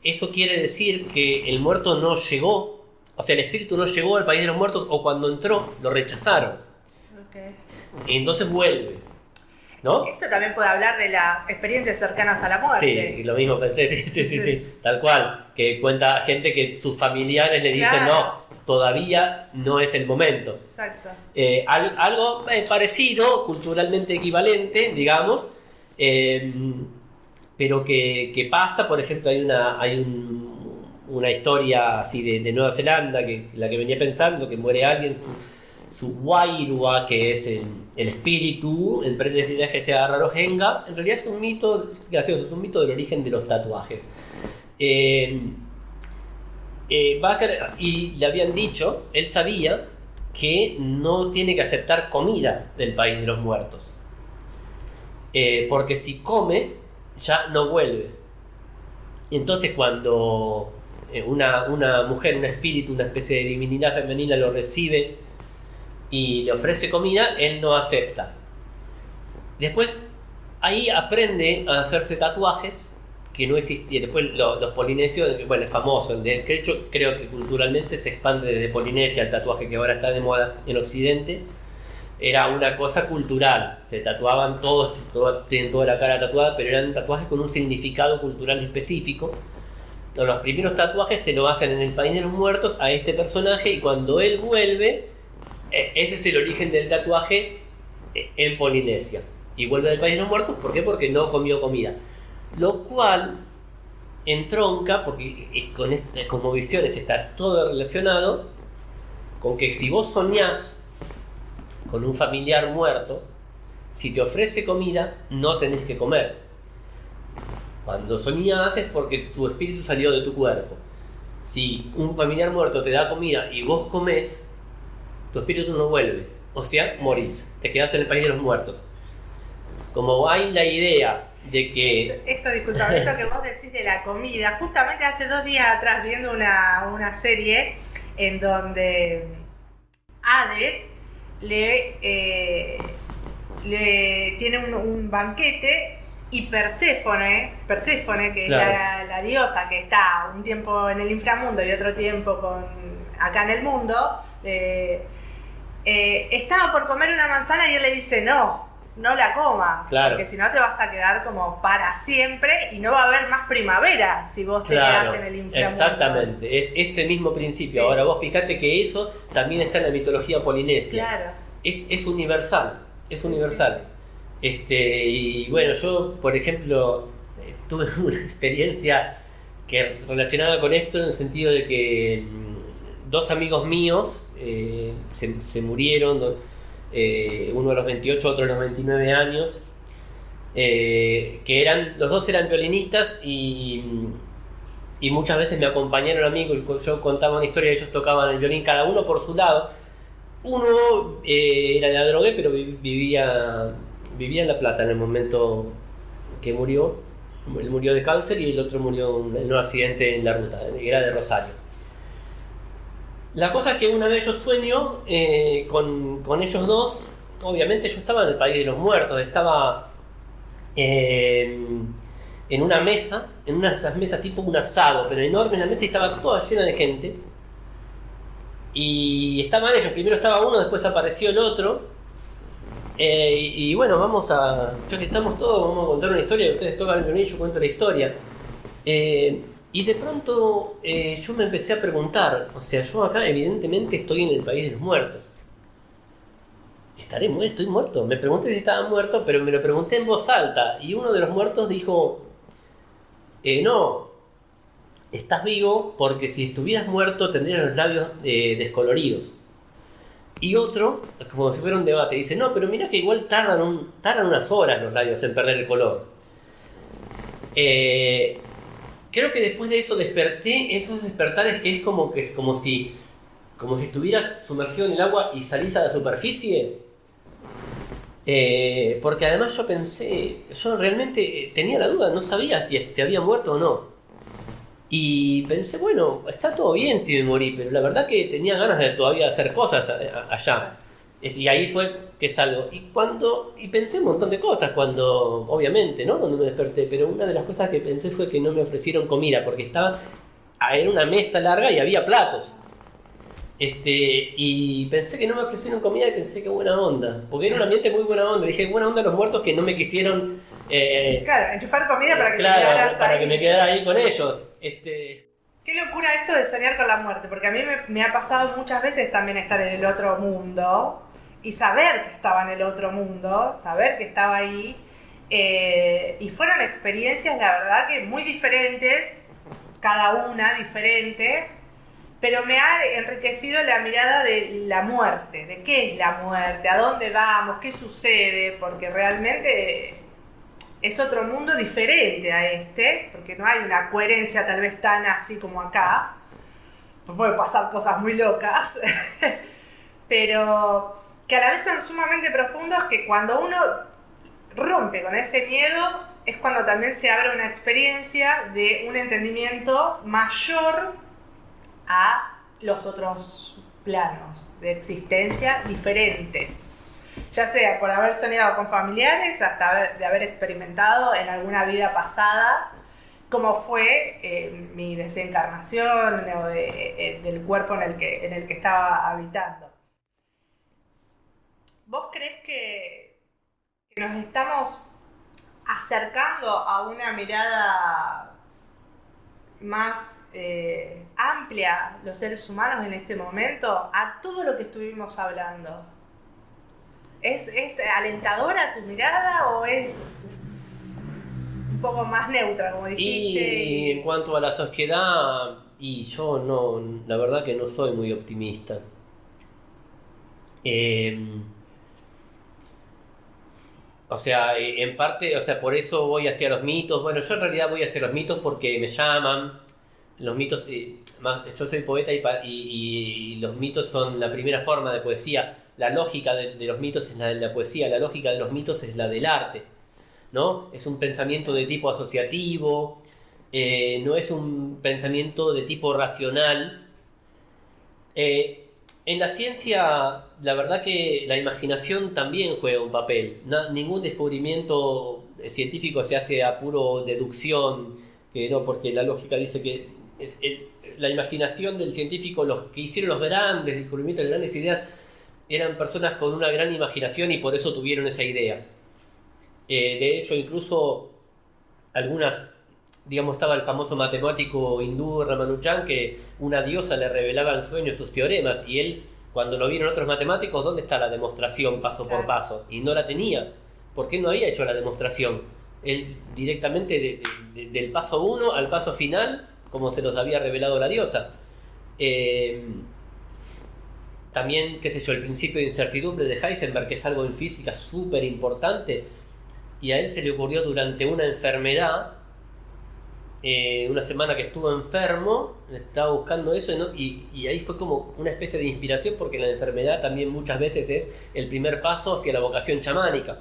eso quiere decir que el muerto no llegó, o sea, el espíritu no llegó al país de los muertos, o cuando entró lo rechazaron. Okay. Y entonces vuelve, ¿no? Esto también puede hablar de las experiencias cercanas a la muerte. Sí, lo mismo pensé, sí, tal cual. Que cuenta gente que sus familiares le dicen, no, todavía no es el momento. Exacto. Algo parecido, culturalmente equivalente, digamos, pero que pasa. Por ejemplo, hay una historia así de Nueva Zelanda, la que venía pensando, que muere alguien, su wairua, que es el espíritu, emprende el viaje hacia Rarohenga. En realidad es un mito gracioso, es un mito del origen de los tatuajes. Va a ser, y le habían dicho, él sabía que no tiene que aceptar comida del país de los muertos, porque si come ya no vuelve. Entonces cuando una mujer, un espíritu, una especie de divinidad femenina lo recibe y le ofrece comida, él no acepta. Después ahí aprende a hacerse tatuajes que no existían. Después los polinesios, bueno, es famoso. De hecho, creo que culturalmente se expande desde Polinesia el tatuaje, que ahora está de moda en Occidente. Era una cosa cultural. Se tatuaban todos, tienen toda la cara tatuada, pero eran tatuajes con un significado cultural específico. Los primeros tatuajes se lo hacen en el país de los muertos a este personaje, y cuando él vuelve, ese es el origen del tatuaje en Polinesia. Y vuelve del país de los muertos, ¿por qué? Porque no comió comida. Lo cual entronca, porque con estas cosmovisiones está todo relacionado con que si vos soñás con un familiar muerto, si te ofrece comida, no tenés que comer. Cuando soñás es porque tu espíritu salió de tu cuerpo. Si un familiar muerto te da comida y vos comés, tu espíritu no vuelve, o sea, morís, te quedás en el país de los muertos. Como hay la idea de que... Disculpa, esto que vos decís de la comida, justamente hace 2 días atrás viendo una serie en donde Hades le tiene un banquete y Perséfone, que claro, es la diosa que está un tiempo en el inframundo y otro tiempo acá en el mundo, estaba por comer una manzana y él le dice no la comas, claro, porque si no te vas a quedar como para siempre y no va a haber más primavera si vos te claro, quedás en el inframundo. exactamente, es ese mismo principio. Sí. Ahora vos fijate que eso también está en la mitología polinesia. Claro. Es universal, es universal. Y bueno, yo, por ejemplo, tuve una experiencia relacionada con esto, en el sentido de que 2 amigos míos se murieron, uno a los 28, otro a los 29 años, que los dos eran violinistas y muchas veces me acompañaron a mí. Yo contaba una historia, ellos tocaban el violín cada uno por su lado. Uno era de la drogué, pero vivía en La Plata en el momento que murió. Él murió de cáncer y el otro murió en un accidente en la ruta, era de Rosario. La cosa es que una vez yo sueño con ellos dos. Obviamente yo estaba en el país de los muertos, estaba en una mesa, en una de esas mesas tipo un asado, pero enorme, la mesa estaba toda llena de gente. Y estaban ellos, primero estaba uno, después apareció el otro. Y bueno, ya que estamos todos, vamos a contar una historia, ustedes tocan el violín y yo cuento la historia. Y de pronto yo me empecé a preguntar, o sea, yo acá evidentemente estoy en el país de los muertos. ¿Estoy muerto? Me pregunté si estaba muerto, pero me lo pregunté en voz alta. Y uno de los muertos dijo, no, estás vivo porque si estuvieras muerto tendrías los labios descoloridos. Y otro, como si fuera un debate, dice, no, pero mira que igual tardan unas horas los labios en perder el color. Creo que después de eso desperté, estos despertares que es como si estuvieras sumergido en el agua y salís a la superficie. Porque además yo realmente tenía la duda, no sabía si te había muerto o no. Y pensé, bueno, está todo bien si me morí, pero la verdad que tenía ganas de todavía hacer cosas allá. Y ahí fue que salgo. Y pensé un montón de cosas obviamente, ¿no? Cuando me desperté, pero una de las cosas que pensé fue que no me ofrecieron comida, porque era una mesa larga y había platos. Y pensé que no me ofrecieron comida y pensé que buena onda, porque era un ambiente muy buena onda. Dije, buena onda los muertos que no me quisieron claro, enchufar comida para que que me quedara ahí con ellos. Qué locura esto de soñar con la muerte, porque a mí me ha pasado muchas veces también estar en el otro mundo y saber que estaba en el otro mundo, saber que estaba ahí, y fueron experiencias, la verdad, que muy diferentes, cada una diferente. Pero me ha enriquecido la mirada de la muerte, de qué es la muerte, a dónde vamos, qué sucede, porque realmente es otro mundo diferente a porque no hay una coherencia tal vez tan así como acá. Pueden pasar cosas muy locas, pero que a la vez son sumamente profundos, que cuando uno rompe con ese miedo es cuando también se abre una experiencia de un entendimiento mayor a los otros planos de existencia diferentes, ya sea por haber soñado con familiares, hasta de haber experimentado en alguna vida pasada cómo fue mi desencarnación o del cuerpo en el que estaba habitando. ¿Vos crees que nos estamos acercando a una mirada más amplia los seres humanos en este momento a todo lo que estuvimos hablando? ¿Es alentadora tu mirada o es un poco más neutra, como dijiste? Y en cuanto a la sociedad, yo no, la verdad que no soy muy optimista. O sea, en parte, o sea, por eso voy hacia los mitos. Bueno, yo en realidad voy hacia los mitos porque me llaman, los mitos, yo soy poeta y los mitos son la primera forma de poesía. La lógica de los mitos es la de la poesía, la lógica de los mitos es la del arte, ¿no? Es un pensamiento de tipo asociativo, no es un pensamiento de tipo racional. En la ciencia, la verdad que la imaginación también juega un papel. Ningún descubrimiento científico se hace a puro deducción, que no, porque la lógica dice que la imaginación del científico, los que hicieron los grandes descubrimientos, las grandes ideas, eran personas con una gran imaginación y por eso tuvieron esa idea. De hecho, incluso algunas, digamos, estaba el famoso matemático hindú Ramanujan, que una diosa le revelaba en sueños sus teoremas, y él, cuando lo vieron otros matemáticos, ¿dónde está la demostración paso por paso? Y no la tenía, porque él no había hecho la demostración. Él directamente del paso 1 al paso final, como se los había revelado la diosa. También, qué sé yo, el principio de incertidumbre de Heisenberg, que es algo en física súper importante, y a él se le ocurrió durante una enfermedad, una semana que estuvo enfermo, estaba buscando eso, ¿no? Y ahí fue como una especie de inspiración, porque la enfermedad también muchas veces es el primer paso hacia la vocación chamánica.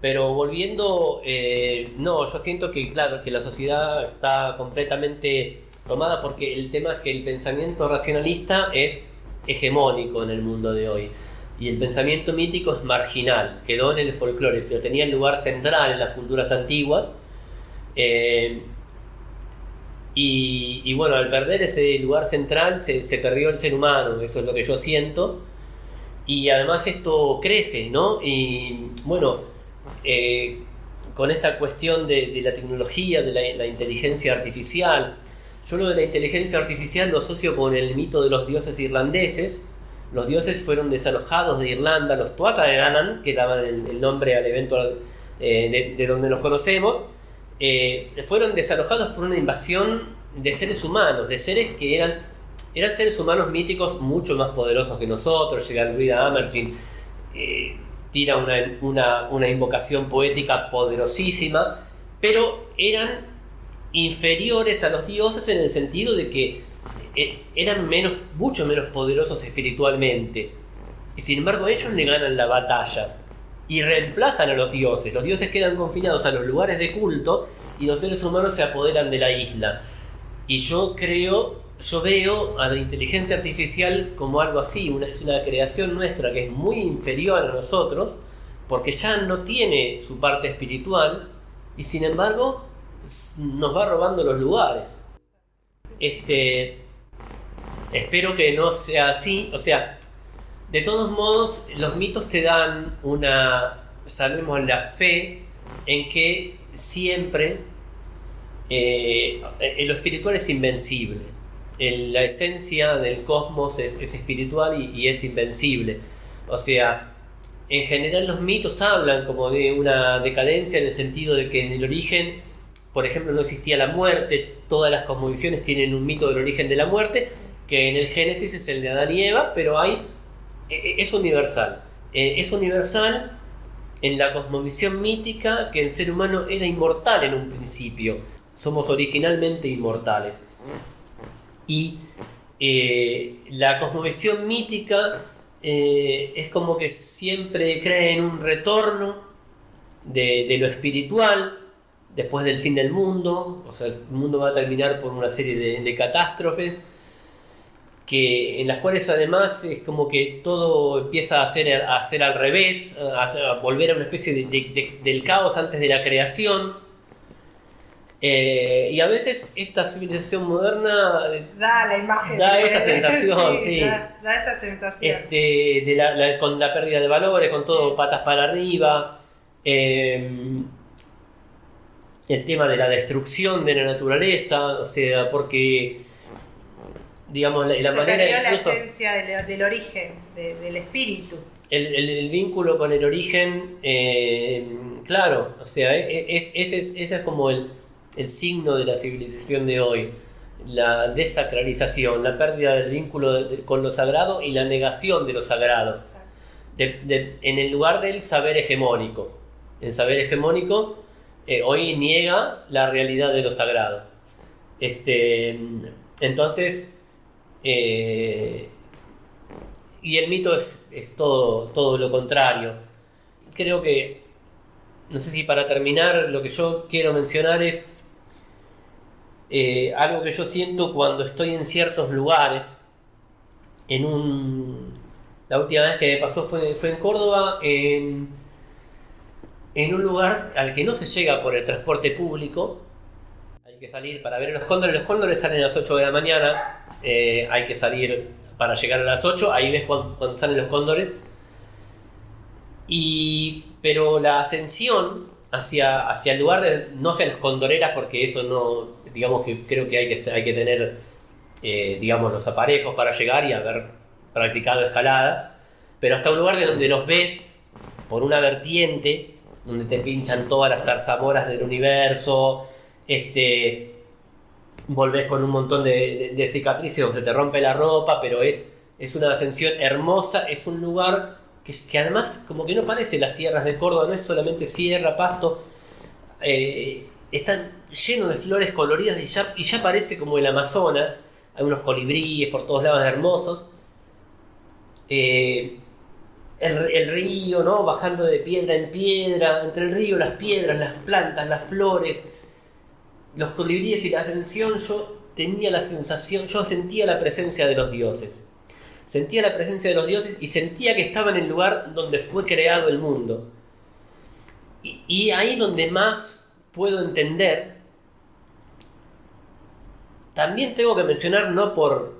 Pero volviendo, no, yo siento que, claro, que la sociedad está completamente tomada, porque el tema es que el pensamiento racionalista es hegemónico en el mundo de hoy. Y el pensamiento mítico es marginal, quedó en el folclore, pero tenía el lugar central en las culturas antiguas. Y bueno, al perder ese lugar central se perdió el ser humano, eso es lo que yo siento. Y además esto crece, ¿no? Y bueno, con esta cuestión de la tecnología, de la inteligencia artificial, yo lo de la inteligencia artificial lo asocio con el mito de los dioses irlandeses. Los dioses fueron desalojados de Irlanda, los Tuatha De Danann, que daban el nombre al evento de donde nos conocemos, fueron desalojados por una invasión de seres humanos, de seres que eran seres humanos míticos mucho más poderosos que nosotros. Llega el Druida Amergin, tira una invocación poética poderosísima, pero eran inferiores a los dioses en el sentido de que eran mucho menos poderosos espiritualmente, y sin embargo ellos le ganan la batalla y reemplazan a los dioses. Los dioses quedan confinados a los lugares de culto y los seres humanos se apoderan de la isla. Y yo veo a la inteligencia artificial como algo así, es una creación nuestra que es muy inferior a nosotros, porque ya no tiene su parte espiritual y sin embargo nos va robando los lugares. Espero que no sea así. O sea, de todos modos, los mitos te dan sabemos, la fe en que siempre lo espiritual es invencible. La esencia del cosmos es espiritual y es invencible. O sea, en general los mitos hablan como de una decadencia, en el sentido de que en el origen, por ejemplo, no existía la muerte. Todas las cosmovisiones tienen un mito del origen de la muerte, que en el Génesis es el de Adán y Eva, pero es universal. Es universal en la cosmovisión mítica que el ser humano era inmortal en un principio. Somos originalmente inmortales. Y la cosmovisión mítica es como que siempre cree en un retorno de lo espiritual después del fin del mundo. O sea, el mundo va a terminar por una serie de catástrofes, en las cuales además es como que todo empieza a ser al revés, a volver a una especie del caos antes de la creación. Y a veces esta civilización moderna da la imagen, da esa sensación, sí. Da esa sensación. Con la pérdida de valores, con todo patas para arriba. El tema de la destrucción de la naturaleza, o sea, porque digamos la manera incluso la esencia del origen, del espíritu. El vínculo con el origen, claro, o sea, ese es como el signo de la civilización de hoy, la desacralización, la pérdida del vínculo con lo sagrado y la negación de lo sagrado, en el lugar del saber hegemónico. El saber hegemónico hoy niega la realidad de lo sagrado. Entonces, y el mito es todo lo contrario. Creo que, no sé si para terminar, lo que yo quiero mencionar es algo que yo siento cuando estoy en ciertos lugares. La última vez que me pasó fue en Córdoba, en un lugar al que no se llega por el transporte público. Hay que salir para ver a los cóndores. Los cóndores salen a las 8 de la mañana. Hay que salir para llegar a las 8. Ahí ves cuando salen los cóndores. Pero la ascensión hacia el lugar, no hacia las condoreras, porque eso no, digamos que creo que hay que tener, digamos, los aparejos para llegar y haber practicado escalada, pero hasta un lugar de donde los ves por una vertiente, donde te pinchan todas las zarzamoras del universo, volvés con un montón de cicatrices o se te rompe la ropa, pero es una ascensión hermosa, es un lugar que además como que no parece las sierras de Córdoba, no es solamente sierra, pasto, están llenos de flores coloridas y ya parece como el Amazonas. Hay unos colibríes por todos lados hermosos, el río, ¿no? Bajando de piedra en piedra, entre el río, las piedras, las plantas, las flores, los colibríes y la ascensión. Yo tenía la sensación, yo sentía la presencia de los dioses. Sentía la presencia de los dioses y sentía que estaba en el lugar donde fue creado el mundo. Y ahí es donde más puedo entender. También tengo que mencionar, no por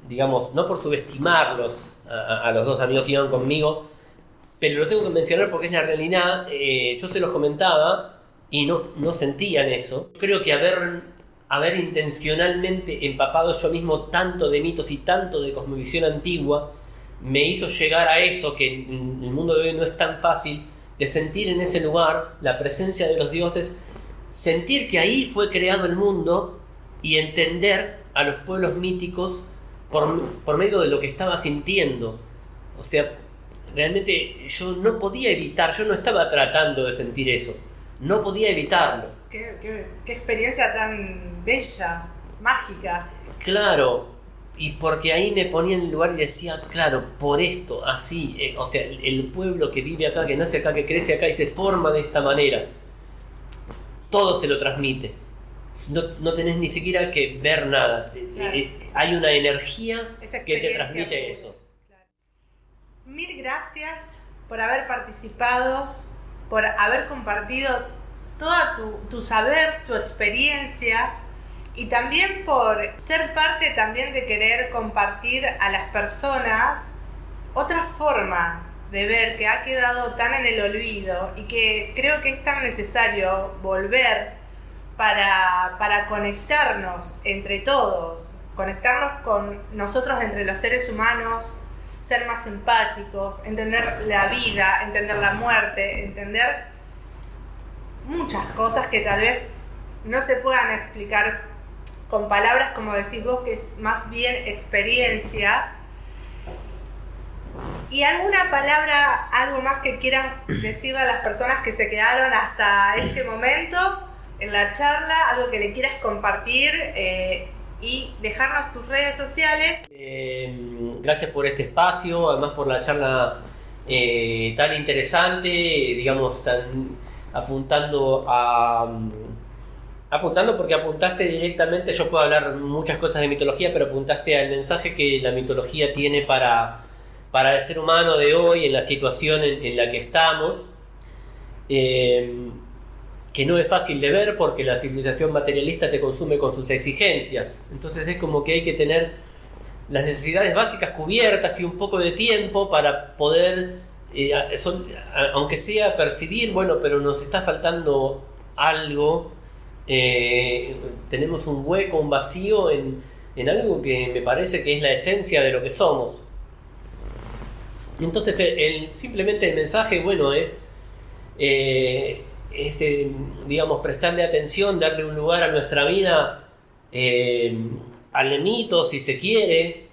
digamos, no por subestimarlos a los dos amigos que iban conmigo, pero lo tengo que mencionar porque es la realidad. Yo se los comentaba y no sentían eso. Creo que haber intencionalmente empapado yo mismo tanto de mitos y tanto de cosmovisión antigua me hizo llegar a eso, que en el mundo de hoy no es tan fácil, de sentir en ese lugar la presencia de los dioses, sentir que ahí fue creado el mundo y entender a los pueblos míticos por medio de lo que estaba sintiendo. O sea, realmente yo no podía evitar, yo no estaba tratando de sentir eso, no podía evitarlo. Qué experiencia tan bella, mágica. Claro, y porque ahí me ponía en el lugar y decía, claro, por esto, así, o sea, el pueblo que vive acá, que nace acá, que crece acá y se forma de esta manera, todo se lo transmite. No tenés ni siquiera que ver nada. Claro. Hay una energía que te transmite eso. Claro. Mil gracias por haber participado, por haber compartido todo tu saber, tu experiencia, y también por ser parte también de querer compartir a las personas otra forma de ver que ha quedado tan en el olvido y que creo que es tan necesario volver para conectarnos entre todos, conectarnos con nosotros entre los seres humanos, ser más empáticos, entender la vida, entender la muerte, entender muchas cosas que tal vez no se puedan explicar con palabras, como decís vos, que es más bien experiencia. ¿Y alguna palabra, algo más que quieras decirle a las personas que se quedaron hasta este momento en la charla? Algo que le quieras compartir y dejarnos tus redes sociales. Gracias por este espacio, además por la charla tan interesante, digamos, apuntando porque apuntaste directamente. Yo puedo hablar muchas cosas de mitología, pero apuntaste al mensaje que la mitología tiene para el ser humano de hoy, en la situación en la que estamos, que no es fácil de ver porque la civilización materialista te consume con sus exigencias. Entonces es como que hay que tener las necesidades básicas cubiertas y un poco de tiempo para poder, aunque sea percibir, bueno, pero nos está faltando algo, tenemos un hueco, un vacío en algo que me parece que es la esencia de lo que somos. Entonces simplemente el mensaje, bueno, es digamos, prestarle atención, darle un lugar a nuestra vida, al mito, si se quiere,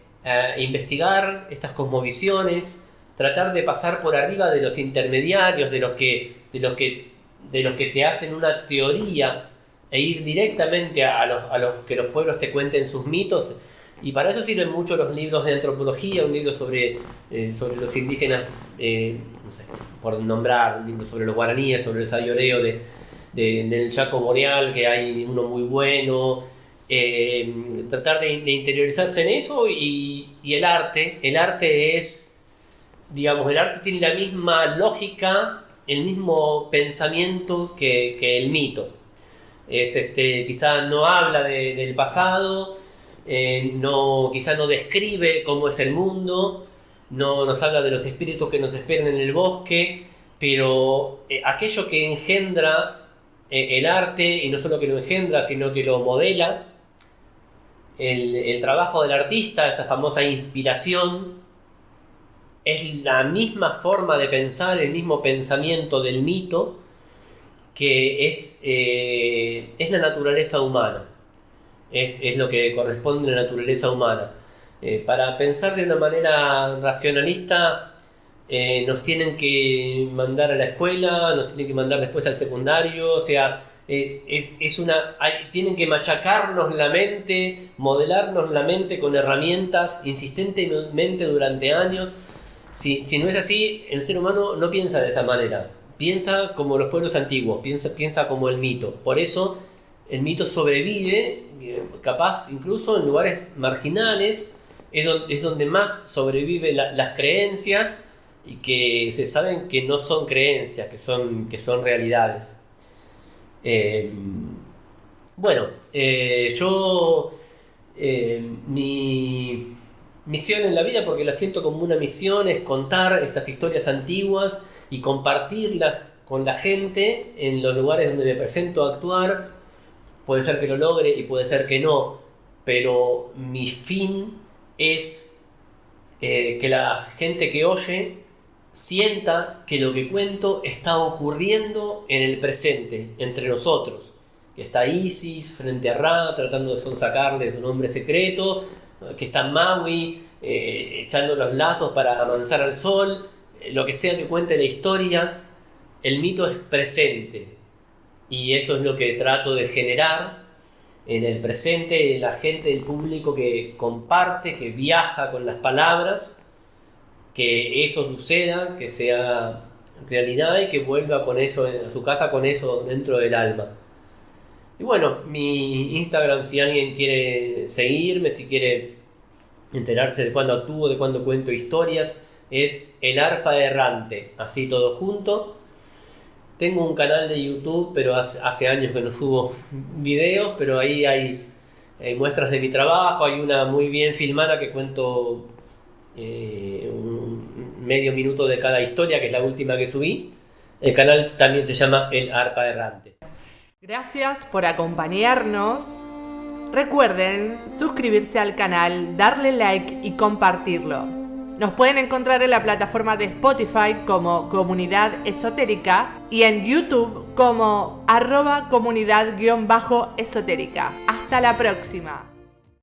investigar estas cosmovisiones, tratar de pasar por arriba de los intermediarios, de los que de los que te hacen una teoría e ir directamente a los que los pueblos te cuenten sus mitos. Y para eso sirven mucho los libros de antropología, un libro sobre los indígenas, no sé, por nombrar, un libro sobre los guaraníes, sobre el sayoreo del Chaco Boreal, que hay uno muy bueno. Tratar de interiorizarse en eso y el arte es, digamos, el arte tiene la misma lógica, el mismo pensamiento que el mito. Quizá no habla del pasado, quizá no describe cómo es el mundo, no nos habla de los espíritus que nos esperan en el bosque, pero aquello que engendra el arte, y no solo que lo engendra, sino que lo modela, el trabajo del artista, esa famosa inspiración, es la misma forma de pensar, el mismo pensamiento del mito, que es la naturaleza humana, es lo que corresponde a la naturaleza humana. Para pensar de una manera racionalista, nos tienen que mandar a la escuela, nos tienen que mandar después al secundario, o sea, tienen que machacarnos la mente, modelarnos la mente con herramientas insistentemente durante años. Si no es así, el ser humano no piensa de esa manera, piensa como los pueblos antiguos, piensa como el mito. Por eso el mito sobrevive, capaz incluso en lugares marginales, es donde más sobreviven las creencias, y que se saben que no son creencias, que son realidades. Mi misión en la vida, porque la siento como una misión, es contar estas historias antiguas y compartirlas con la gente en los lugares donde me presento a actuar. Puede ser que lo logre y puede ser que no, pero mi fin es que la gente que oye sienta que lo que cuento está ocurriendo en el presente, entre nosotros. Que está Isis frente a Ra tratando de sonsacarle su nombre secreto, que está Maui echando los lazos para amansar al sol. Lo que sea que cuente la historia, el mito es presente, y eso es lo que trato de generar en el presente, la gente, el público que comparte, que viaja con las palabras, que eso suceda, que sea realidad y que vuelva con eso a su casa, con eso dentro del alma. Y bueno, mi Instagram, si alguien quiere seguirme, si quiere enterarse de cuándo actúo, de cuándo cuento historias, es El Arpa Errante, así todo junto. Tengo un canal de YouTube, pero hace años que no subo videos, pero ahí hay muestras de mi trabajo. Hay una muy bien filmada que cuento un medio minuto de cada historia, que es la última que subí. El canal también se llama El Arpa Errante. Gracias por acompañarnos. Recuerden suscribirse al canal, darle like y compartirlo. Nos pueden encontrar en la plataforma de Spotify como Comunidad Esotérica y en YouTube como @comunidad_esotérica. Hasta la próxima.